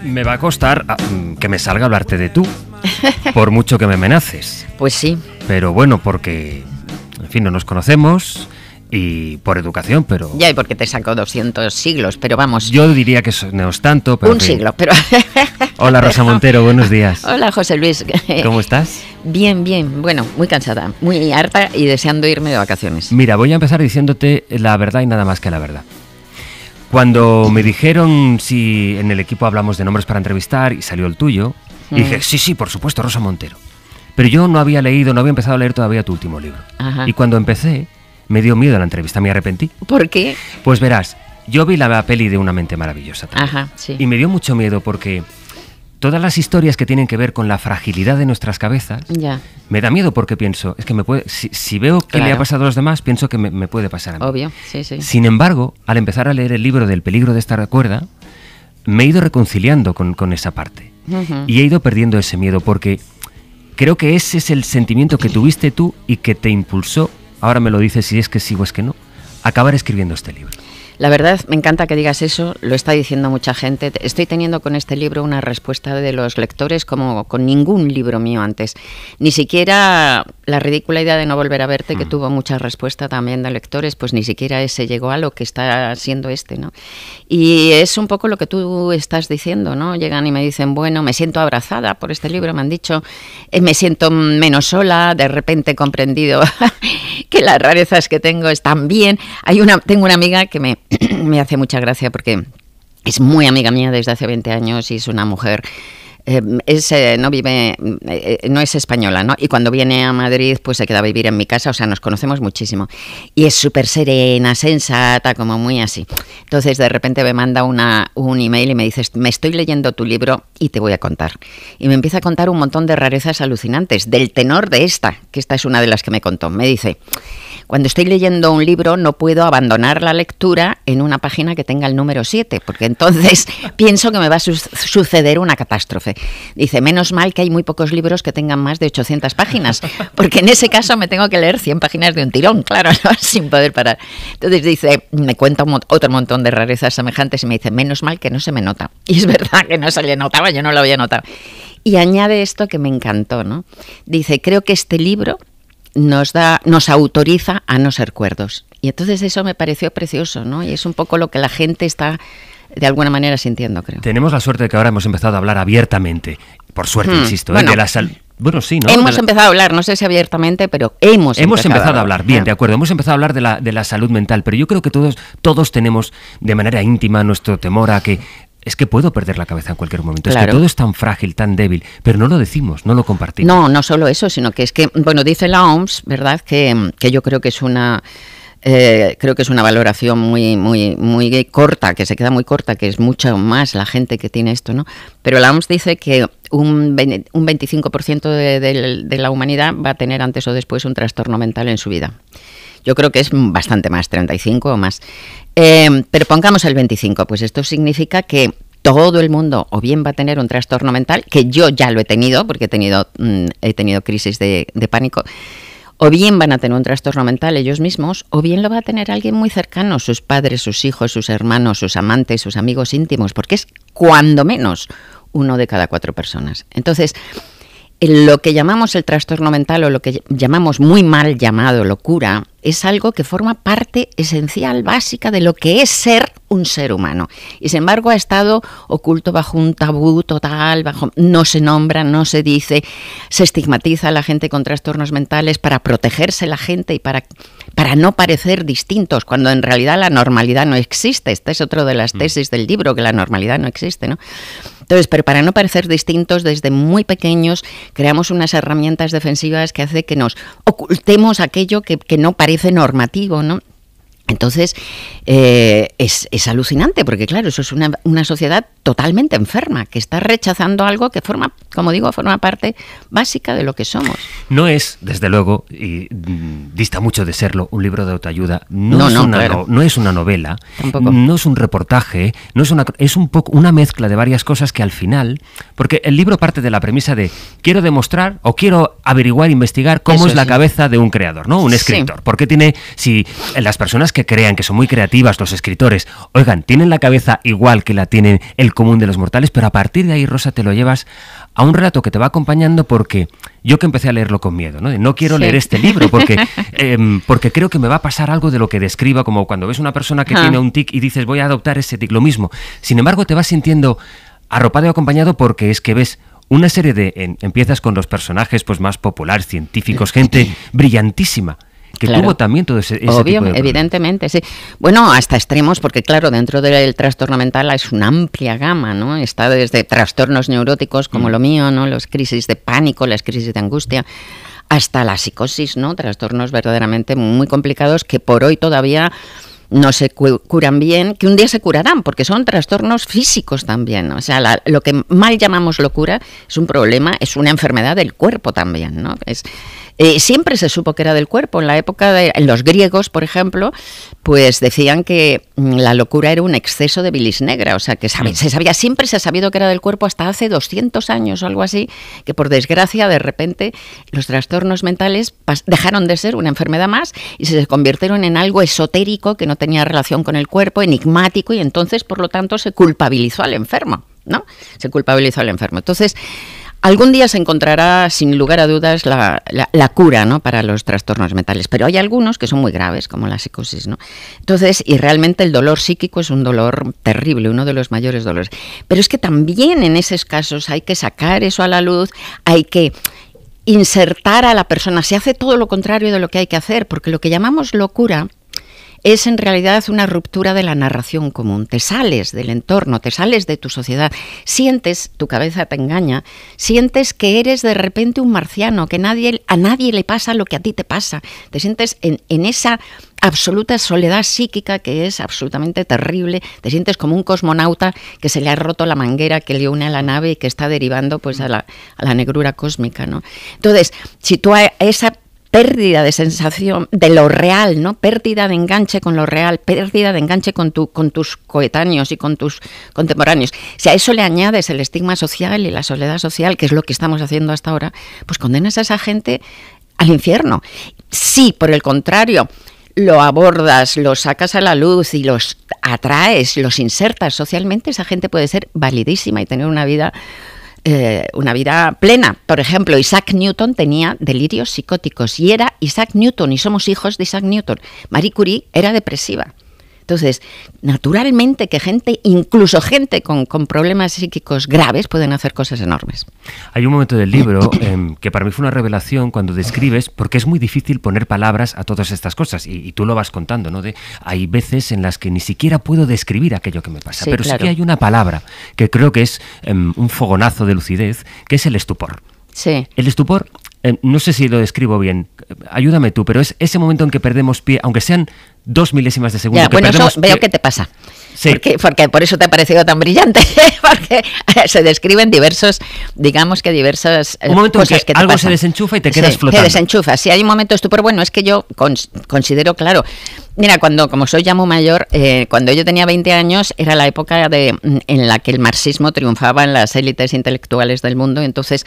Me va a costar que me salga a hablarte de tú, por mucho que me amenaces. Pues sí. Pero bueno, porque, en fin, no nos conocemos y por educación, pero... Ya, y porque te sacó 200 siglos, pero vamos... Yo diría que no es tanto, pero... Un siglo, pero... Hola, Rosa Montero, buenos días. Hola, José Luis. ¿Cómo estás? Bien, bien. Bueno, muy cansada, muy harta y deseando irme de vacaciones. Mira, voy a empezar diciéndote la verdad y nada más que la verdad. Cuando me dijeron si en el equipo hablamos de nombres para entrevistar y salió el tuyo, y dije, sí, por supuesto, Rosa Montero. Pero yo no había empezado a leer todavía tu último libro. Ajá. Y cuando empecé, me dio miedo la entrevista, me arrepentí. ¿Por qué? Pues verás, yo vi la peli de Una mente maravillosa también. Ajá, sí. Y me dio mucho miedo porque todas las historias que tienen que ver con la fragilidad de nuestras cabezas, Ya. me da miedo porque pienso, es que me puede, si veo que le ha pasado a los demás, pienso que me puede pasar a mí. Obvio, sí, sí. Sin embargo, al empezar a leer el libro del peligro de estar cuerda, me he ido reconciliando con esa parte. Y he ido perdiendo ese miedo porque creo que ese es el sentimiento que tuviste tú y que te impulsó, ahora me lo dices si es que sí o es que no, a acabar escribiendo este libro. La verdad, me encanta que digas eso, lo está diciendo mucha gente. Estoy teniendo con este libro una respuesta de los lectores como con ningún libro mío antes. Ni siquiera La ridícula idea de no volver a verte, que tuvo mucha respuesta también de lectores, pues ni siquiera ese llegó a lo que está siendo este, ¿no? Y es un poco lo que tú estás diciendo, ¿no? Llegan y me dicen, bueno, me siento abrazada por este libro, me han dicho, me siento menos sola, de repente he comprendido que las rarezas que tengo están bien. Tengo una amiga que me hace mucha gracia porque es muy amiga mía desde hace 20 años y es una mujer, no es española, ¿no? Y cuando viene a Madrid pues se queda a vivir en mi casa, o sea, nos conocemos muchísimo. Y es súper serena, sensata, como muy así. Entonces de repente me manda un email y me dice, me estoy leyendo tu libro y te voy a contar. Y me empieza a contar un montón de rarezas alucinantes, del tenor de que esta es una de las que me contó. Me dice, cuando estoy leyendo un libro no puedo abandonar la lectura en una página que tenga el número 7, porque entonces pienso que me va a suceder una catástrofe. Dice, menos mal que hay muy pocos libros que tengan más de 800 páginas, porque en ese caso me tengo que leer 100 páginas de un tirón, claro, ¿no? Sin poder parar. Entonces dice, me cuenta otro montón de rarezas semejantes y me dice, menos mal que no se me nota. Y es verdad que no se le notaba, yo no lo había notado. Y añade esto que me encantó, ¿no? Dice, creo que este libro nos autoriza a no ser cuerdos. Y entonces eso me pareció precioso, ¿no? Y es un poco lo que la gente está de alguna manera sintiendo, creo. Tenemos la suerte de que ahora hemos empezado a hablar abiertamente, por suerte, insisto, bueno, de la salud. Bueno, sí, ¿no? Hemos empezado a hablar, no sé si abiertamente, pero hemos empezado a hablar. Bien, de acuerdo, hemos empezado a hablar de la salud mental, pero yo creo que todos tenemos de manera íntima nuestro temor a que es que puedo perder la cabeza en cualquier momento. Claro. Es que todo es tan frágil, tan débil, pero no lo decimos, no lo compartimos. No solo eso, sino que es que, bueno, dice la OMS, ¿verdad?, que yo creo que es una valoración muy corta, que se queda muy corta, que es mucho más la gente que tiene esto, ¿no? Pero la OMS dice que un 25% de la humanidad va a tener antes o después un trastorno mental en su vida. Yo creo que es bastante más, 35 o más. Pero pongamos el 25, pues esto significa que todo el mundo o bien va a tener un trastorno mental, que yo ya lo he tenido, porque he tenido crisis de pánico, o bien van a tener un trastorno mental ellos mismos, o bien lo va a tener alguien muy cercano, sus padres, sus hijos, sus hermanos, sus amantes, sus amigos íntimos, porque es cuando menos 1 de cada 4 personas. Entonces, lo que llamamos el trastorno mental o lo que llamamos muy mal llamado locura es algo que forma parte esencial, básica de lo que es ser un ser humano. Y sin embargo ha estado oculto bajo un tabú total, no se nombra, no se dice, se estigmatiza a la gente con trastornos mentales para protegerse la gente y para no parecer distintos, cuando en realidad la normalidad no existe. Esta es otra de las tesis del libro, que la normalidad no existe, ¿no? Entonces, pero para no parecer distintos, desde muy pequeños creamos unas herramientas defensivas que hace que nos ocultemos aquello que no parece normativo, ¿no? Entonces, es alucinante, porque claro, eso es una sociedad totalmente enferma, que está rechazando algo que forma parte básica de lo que somos. No es, desde luego, y dista mucho de serlo, un libro de autoayuda, no es una novela, tampoco. No es un reportaje, es un poco una mezcla de varias cosas que al final, porque el libro parte de la premisa de quiero demostrar o quiero averiguar, investigar cómo eso es la cabeza de un creador, ¿no? Un escritor. Sí. Porque si las personas que crean que son muy creativas, los escritores, oigan, tienen la cabeza igual que la tienen el común de los mortales, pero a partir de ahí, Rosa, te lo llevas a un relato que te va acompañando, porque yo que empecé a leerlo con miedo, no quiero leer este libro porque creo que me va a pasar algo de lo que describa, como cuando ves una persona que tiene un tic y dices voy a adoptar ese tic, lo mismo. Sin embargo, te vas sintiendo arropado y acompañado, porque es que ves una serie de... empiezas con los personajes pues más populares, científicos, gente brillantísima, que tuvo también todo ese obvio, tipo de evidentemente, sí. Bueno, hasta extremos, porque claro, dentro del trastorno mental es una amplia gama, ¿no? Está desde trastornos neuróticos como lo mío, ¿no? Las crisis de pánico, las crisis de angustia, hasta la psicosis, ¿no? Trastornos verdaderamente muy complicados que por hoy todavía no se curan bien, que un día se curarán, porque son trastornos físicos también, ¿no? O sea, lo que mal llamamos locura es un problema, es una enfermedad del cuerpo también, ¿no? Siempre se supo que era del cuerpo. En la época de los griegos, por ejemplo, pues decían que la locura era un exceso de bilis negra, o sea, que siempre se ha sabido que era del cuerpo hasta hace 200 años o algo así, que por desgracia de repente los trastornos mentales dejaron de ser una enfermedad más y se convirtieron en algo esotérico que no tenía relación con el cuerpo, enigmático, y entonces, por lo tanto, se culpabilizó al enfermo, ¿no? Se culpabilizó al enfermo. Entonces, algún día se encontrará, sin lugar a dudas, la cura, ¿no?, para los trastornos mentales, pero hay algunos que son muy graves, como la psicosis, ¿no? Entonces, y realmente el dolor psíquico es un dolor terrible, uno de los mayores dolores. Pero es que también en esos casos hay que sacar eso a la luz, hay que insertar a la persona. Se hace todo lo contrario de lo que hay que hacer, porque lo que llamamos locura es en realidad una ruptura de la narración común. Te sales del entorno, te sales de tu sociedad, sientes, tu cabeza te engaña, sientes que eres de repente un marciano, que a nadie le pasa lo que a ti te pasa. Te sientes en esa absoluta soledad psíquica que es absolutamente terrible. Te sientes como un cosmonauta que se le ha roto la manguera que le une a la nave y que está derivando pues a la negrura cósmica, ¿no? Entonces, si tú a esa pérdida de sensación de lo real, ¿no? Pérdida de enganche con lo real, pérdida de enganche con tus coetáneos y con tus contemporáneos. Si a eso le añades el estigma social y la soledad social, que es lo que estamos haciendo hasta ahora, pues condenas a esa gente al infierno. Si, por el contrario, lo abordas, lo sacas a la luz y los atraes, los insertas socialmente, esa gente puede ser validísima y tener una vida plena. Por ejemplo, Isaac Newton tenía delirios psicóticos y era Isaac Newton, y somos hijos de Isaac Newton. Marie Curie era depresiva. Entonces, naturalmente que incluso gente con problemas psíquicos graves pueden hacer cosas enormes. Hay un momento del libro que para mí fue una revelación cuando describes, porque es muy difícil poner palabras a todas estas cosas, y tú lo vas contando, ¿no? Hay veces en las que ni siquiera puedo describir aquello que me pasa, sí, pero claro, sí que hay una palabra que creo que es un fogonazo de lucidez, que es el estupor. Sí. El estupor, no sé si lo describo bien, ayúdame tú, pero es ese momento en que perdemos pie, aunque sean 2 milésimas de segundo. Ya, bueno, eso veo que te pasa. Sí. Porque por eso te ha parecido tan brillante, porque se describen diversas un momento cosas en que algo se desenchufa y te quedas flotando. Te desenchufa, sí, hay un momento estupor. Bueno, es que yo considero, claro, mira, como soy ya muy mayor, cuando yo tenía 20 años era la época en la que el marxismo triunfaba en las élites intelectuales del mundo, entonces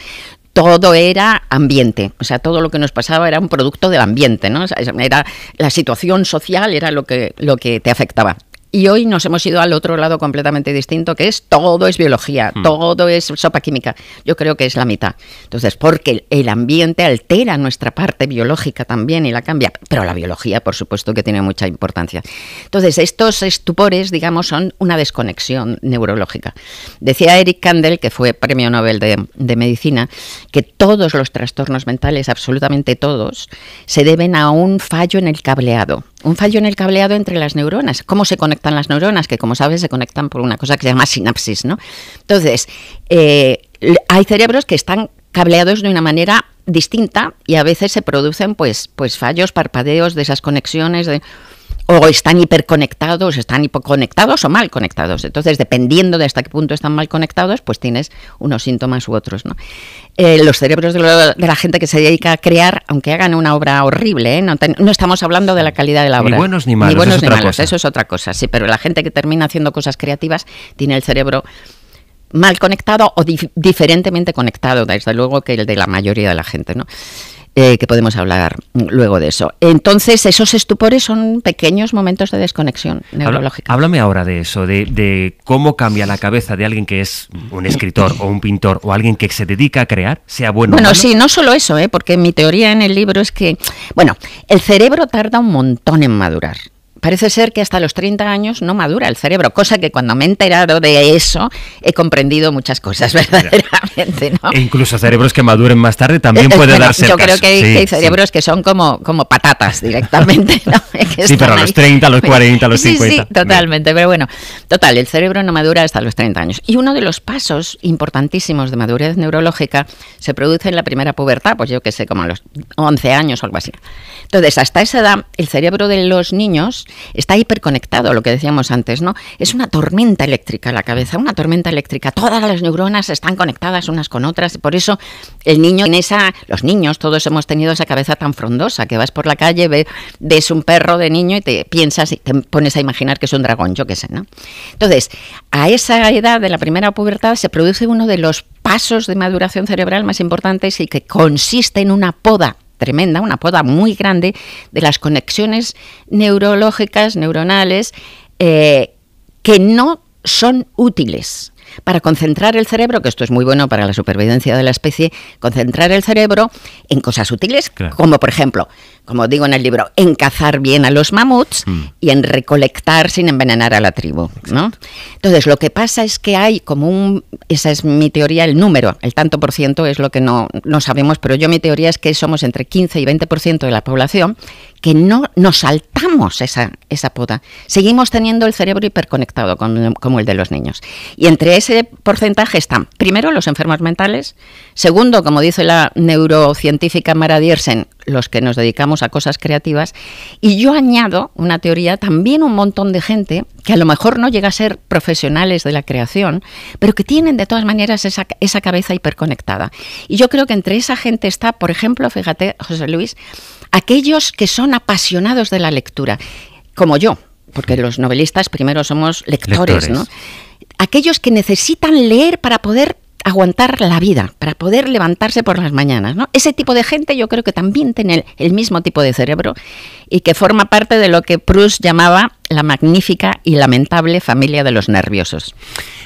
todo era ambiente, o sea, todo lo que nos pasaba era un producto del ambiente, ¿no? O sea, era la situación social, era lo que te afectaba. Y hoy nos hemos ido al otro lado completamente distinto, que es todo es biología, todo es sopa química. Yo creo que es la mitad. Entonces, porque el ambiente altera nuestra parte biológica también y la cambia, pero la biología, por supuesto, que tiene mucha importancia. Entonces, estos estupores, digamos, son una desconexión neurológica. Decía Eric Kandel, que fue premio Nobel de Medicina, que todos los trastornos mentales, absolutamente todos, se deben a un fallo en el cableado. Un fallo en el cableado entre las neuronas. ¿Cómo se conectan las neuronas? Que, como sabes, se conectan por una cosa que se llama sinapsis, ¿no? Entonces, hay cerebros que están cableados de una manera distinta y a veces se producen pues fallos, parpadeos de esas conexiones, o están hiperconectados, están hipoconectados o mal conectados. Entonces, dependiendo de hasta qué punto están mal conectados, pues tienes unos síntomas u otros, ¿no? Los cerebros de la gente que se dedica a crear, aunque hagan una obra horrible, no estamos hablando de la calidad de la obra. Ni buenos ni malos, eso es otra cosa, sí, pero la gente que termina haciendo cosas creativas tiene el cerebro mal conectado o diferentemente conectado, desde luego, que el de la mayoría de la gente, ¿no? que podemos hablar luego de eso. Entonces, esos estupores son pequeños momentos de desconexión neurológica. Háblame ahora de eso, de cómo cambia la cabeza de alguien que es un escritor o un pintor o alguien que se dedica a crear, sea bueno o malo. Sí, no solo eso, porque mi teoría en el libro es que, el cerebro tarda un montón en madurar. Parece ser que hasta los 30 años no madura el cerebro, cosa que cuando me he enterado de eso he comprendido muchas cosas verdaderamente, ¿no? E incluso cerebros que maduren más tarde también puede darse el Yo caso. creo que hay cerebros que son como patatas directamente, ¿no? Sí, pero a los 30, a los 40, a los 50. Sí, totalmente, pero total, el cerebro no madura hasta los 30 años. Y uno de los pasos importantísimos de madurez neurológica se produce en la primera pubertad, pues yo que sé, como a los 11 años o algo así. Entonces, hasta esa edad, el cerebro de los niños está hiperconectado, lo que decíamos antes, ¿no? Es una tormenta eléctrica la cabeza, una tormenta eléctrica. Todas las neuronas están conectadas unas con otras. Por eso el niño los niños, todos hemos tenido esa cabeza tan frondosa, que vas por la calle, ves un perro de niño y te piensas y te pones a imaginar que es un dragón, yo qué sé, ¿no? Entonces, a esa edad de la primera pubertad se produce uno de los pasos de maduración cerebral más importantes y que consiste en una poda tremenda, una poda muy grande de las conexiones neurológicas, neuronales, que no son útiles para concentrar el cerebro, que esto es muy bueno para la supervivencia de la especie, concentrar el cerebro en cosas útiles, claro, como por ejemplo, como digo en el libro, en cazar bien a los mamuts y en recolectar sin envenenar a la tribu, ¿no? Entonces, lo que pasa es que hay como esa es mi teoría, el número, el tanto por ciento es lo que no sabemos, pero mi teoría es que somos entre 15 y 20% de la población que no nos saltamos esa poda. Seguimos teniendo el cerebro hiperconectado como el de los niños. Y entre ese porcentaje están, primero, los enfermos mentales, segundo, como dice la neurocientífica Mara Diersen, los que nos dedicamos a cosas creativas, y yo añado una teoría, también un montón de gente que a lo mejor no llega a ser profesionales de la creación, pero que tienen de todas maneras esa cabeza hiperconectada. Y yo creo que entre esa gente está, por ejemplo, fíjate, José Luis, aquellos que son apasionados de la lectura, como yo, porque los novelistas primero somos lectores, ¿no? Aquellos que necesitan leer para poder aguantar la vida, para poder levantarse por las mañanas, ¿no? Ese tipo de gente yo creo que también tiene el mismo tipo de cerebro y que forma parte de lo que Proust llamaba la magnífica y lamentable familia de los nerviosos.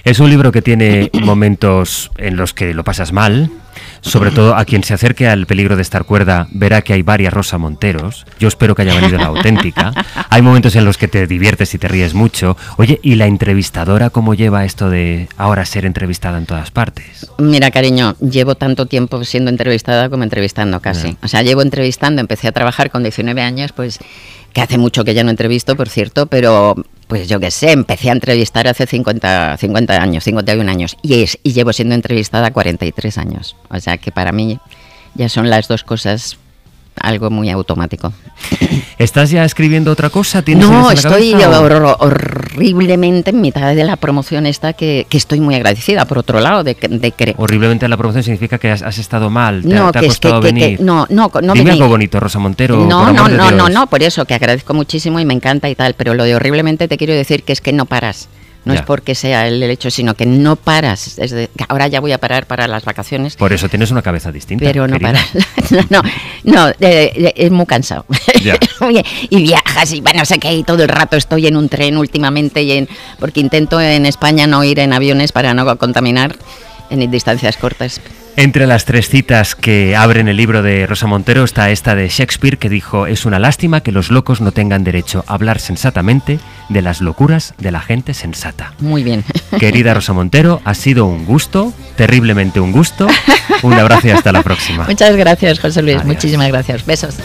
Es un libro que tiene momentos en los que lo pasas mal. Sobre todo a quien se acerque al peligro de estar cuerda verá que hay varias Rosa Monteros. Yo espero que haya venido la auténtica. Hay momentos en los que te diviertes y te ríes mucho. Oye, ¿y la entrevistadora cómo lleva esto de ahora ser entrevistada en todas partes? Mira, cariño, llevo tanto tiempo siendo entrevistada como entrevistando casi. O sea, llevo entrevistando, empecé a trabajar con 19 años, pues que hace mucho que ya no entrevisto, por cierto, pero pues yo qué sé, empecé a entrevistar hace 50 años, 51 años, y llevo siendo entrevistada 43 años. O sea que para mí ya son las dos cosas algo muy automático. ¿Estás ya escribiendo otra cosa? No, estoy horriblemente en mitad de la promoción esta que estoy muy agradecida, por otro lado, de que horriblemente en la promoción significa que has estado mal, te ha costado venir. No dime algo bonito, Rosa Montero. No, por eso, que agradezco muchísimo y me encanta y tal, pero lo de horriblemente te quiero decir que es que no paras. No es porque sea el hecho, sino que no paras. Ahora ya voy a parar para las vacaciones. Por eso tienes una cabeza distinta. Pero no paras. Es muy cansado. Ya. Y viajas y no sé qué, y todo el rato estoy en un tren últimamente, porque intento en España no ir en aviones para no contaminar en distancias cortas. Entre las 3 citas que abren el libro de Rosa Montero está esta de Shakespeare, que dijo: es una lástima que los locos no tengan derecho a hablar sensatamente de las locuras de la gente sensata. Muy bien. Querida Rosa Montero, ha sido un gusto, terriblemente un gusto. Un abrazo y hasta la próxima. Muchas gracias, José Luis. Adiós. Muchísimas gracias. Besos.